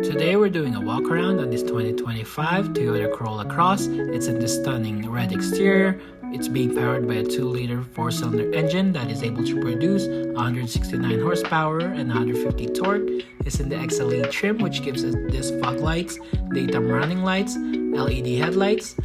Today we're doing a walk around on this 2025 Toyota Corolla Cross. It's in this stunning red exterior. It's being powered by a 2-liter 4-cylinder engine that is able to produce 169 horsepower and 150 torque. It's in the XLE trim, which gives us this fog lights, daytime running lights, LED headlights,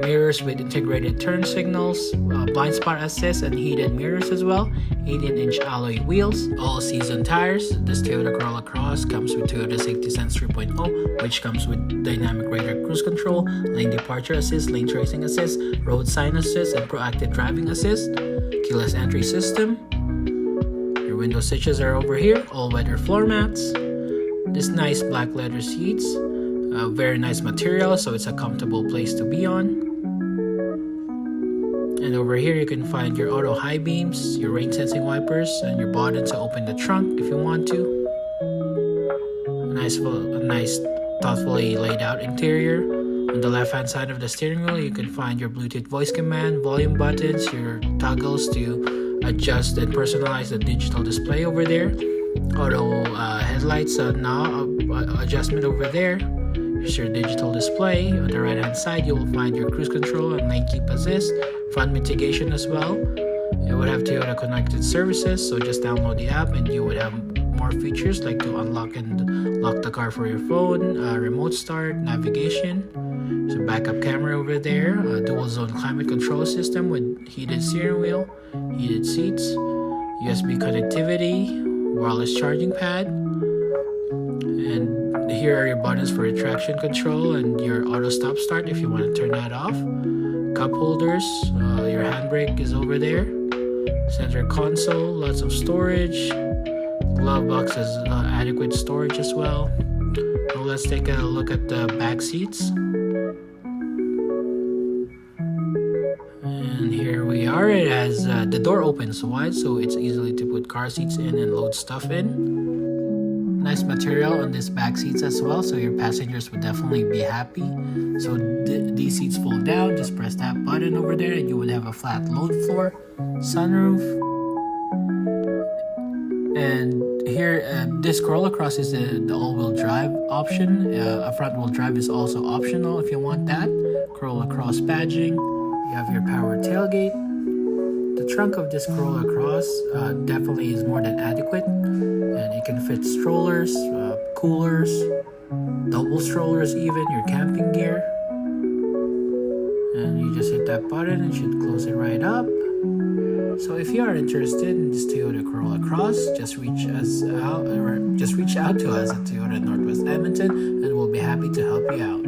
mirrors with integrated turn signals, blind spot assist, and heated mirrors as well. 18-inch alloy wheels, all season tires. This Toyota Corolla Cross comes with Toyota Safety Sense 3.0, which comes with dynamic radar cruise control, lane departure assist, lane tracing assist, road sign assist, and proactive driving assist, keyless entry system. Your window switches are over here, all-weather floor mats. This nice black leather seats, very nice material, so it's a comfortable place to be on. And over here you can find your auto high beams, your rain sensing wipers, and your button to open the trunk if you want to. A nice thoughtfully laid out interior. On the left hand side of the steering wheel you can find your Bluetooth voice command, volume buttons, your toggles to adjust and personalize the digital display over there. Auto headlights knob adjustment over there. Here's your digital display. On the right hand side you will find your cruise control and lane keep assist, front mitigation as well. It would have Toyota connected services, so just download the app and you would have more features like to unlock and lock the car for your phone, remote start, navigation. So backup camera over there, dual zone climate control system with heated steering wheel, heated seats, USB connectivity, wireless charging pad, and here are your buttons for your traction control and your auto stop start if you want to turn that off. Cup holders, your handbrake is over there. Center console, lots of storage. Glove box has adequate storage as well. Now let's take a look at the back seats. And here we are. It has the door opens wide, so it's easily to put car seats in and load stuff in. Nice material on this back seats as well, so your passengers would definitely be happy. So these seats fold down, just press that button over there and you would have a flat load floor, sunroof. And here this Corolla Cross is the all-wheel drive option. A front-wheel drive is also optional if you want that. Corolla Cross badging. You have your power tailgate. The trunk of this Corolla Cross definitely is more than adequate, and it can fit strollers, coolers, double strollers even, your camping gear. And you just hit that button and should close it right up. So if you are interested in this Toyota Corolla Cross, just reach out to us at Toyota Northwest Edmonton and we'll be happy to help you out.